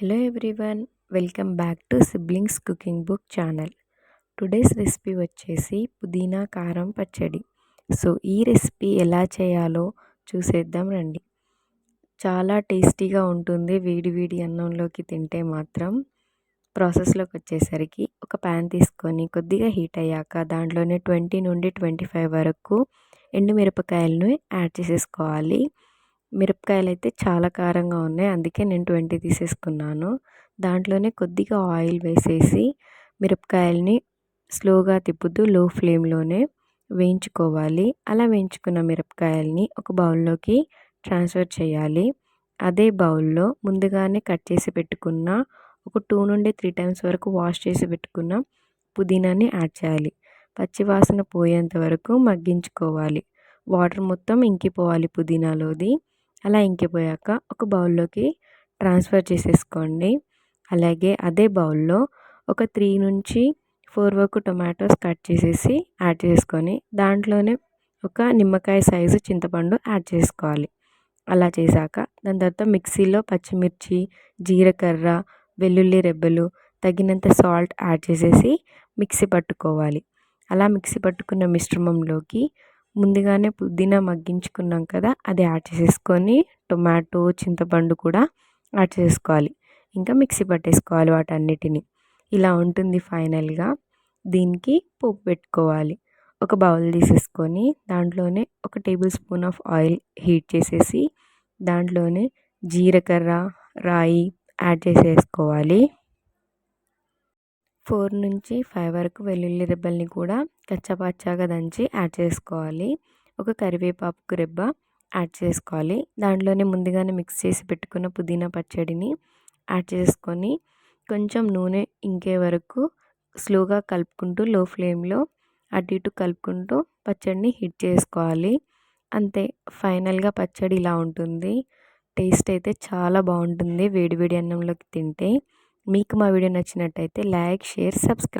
Hello everyone, welcome back to Siblings Cooking Book channel. Today's recipe వచ్చేసి పుదీనా కారం పచ్చడి. సో ఈ రెసిపీ ఎలా చేయాలో చూసేద్దాం రండి. చాలా టేస్టీగా ఉంటుంది. వేడి వేడి అన్నంలోకి తింటే మాత్రం. ప్రాసెస్లోకి వచ్చేసరికి ఒక ప్యాన్ తీసుకొని కొద్దిగా హీట్ అయ్యాక దాంట్లోనే 20 నుండి 25 వరకు ఎండుమిరపకాయలను యాడ్ చేసేసుకోవాలి. మిరపకాయలు అయితే చాలా కారంగా ఉన్నాయి, అందుకే నేను 20 తీసేసుకున్నాను. దాంట్లోనే కొద్దిగా ఆయిల్ వేసేసి మిరపకాయల్ని స్లోగా తిప్పుతూ లో ఫ్లేమ్లోనే వేయించుకోవాలి. అలా వేయించుకున్న మిరపకాయల్ని ఒక బౌల్లోకి ట్రాన్స్ఫర్ చేయాలి. అదే బౌల్లో ముందుగానే కట్ చేసి పెట్టుకున్న ఒక 2 నుండి 3 టైమ్స్ వరకు వాష్ చేసి పెట్టుకున్న పుదీనాని యాడ్ చేయాలి. పచ్చివాసన పోయేంత వరకు మగ్గించుకోవాలి. వాటర్ మొత్తం ఇంకిపోవాలి పుదీనాలోది. అలా ఇంకిపోయాక ఒక బౌల్లోకి ట్రాన్స్ఫర్ చేసేసుకోండి. అలాగే అదే బౌల్లో ఒక 3 నుంచి 4 వరకు టొమాటోస్ కట్ చేసేసి యాడ్ చేసుకొని దాంట్లోనే ఒక నిమ్మకాయ సైజు చింతపండు యాడ్ చేసుకోవాలి. అలా చేశాక దాని తర్వాత మిక్సీలో పచ్చిమిర్చి, జీలకర్ర, వెల్లుల్లి రెబ్బలు, తగినంత సాల్ట్ యాడ్ చేసేసి మిక్సీ పట్టుకోవాలి. అలా మిక్సీ పట్టుకున్న మిశ్రమంలోకి ముందుగానే పుదీనా మగ్గించుకున్నాం కదా, అది యాడ్ చేసేసుకొని టొమాటో, చింతపండు కూడా యాడ్ చేసుకోవాలి. ఇంకా మిక్సీ పట్టేసుకోవాలి వాటన్నిటిని. ఇలా ఉంటుంది ఫైనల్గా. దీనికి పోపు పెట్టుకోవాలి. ఒక బౌల్ తీసేసుకొని దాంట్లోనే ఒక table spoon of oil heat చేసేసి దాంట్లోనే జీలకర్ర, రాయి యాడ్ చేసేసుకోవాలి. 4 నుంచి 5 వరకు వెల్లుల్లి రెబ్బల్ని కూడా కచ్చాపచ్చాగా దంచి యాడ్ చేసుకోవాలి. ఒక కరివేపాకు రెబ్బ యాడ్ చేసుకోవాలి. దాంట్లోనే ముందుగానే మిక్స్ చేసి పెట్టుకున్న పుదీనా పచ్చడిని యాడ్ చేసుకొని కొంచెం నూనె ఇంకే వరకు స్లోగా కలుపుకుంటూ లో ఫ్లేమ్లో అటు ఇటు కలుపుకుంటూ పచ్చడిని హీట్ చేసుకోవాలి. అంతే, ఫైనల్గా పచ్చడి ఇలా ఉంటుంది. టేస్ట్ అయితే చాలా బాగుంటుంది వేడివేడి అన్నంలోకి తింటే. మీకు మా వీడియో నచ్చినట్టయితే లైక్, షేర్, సబ్స్క్రైబ్.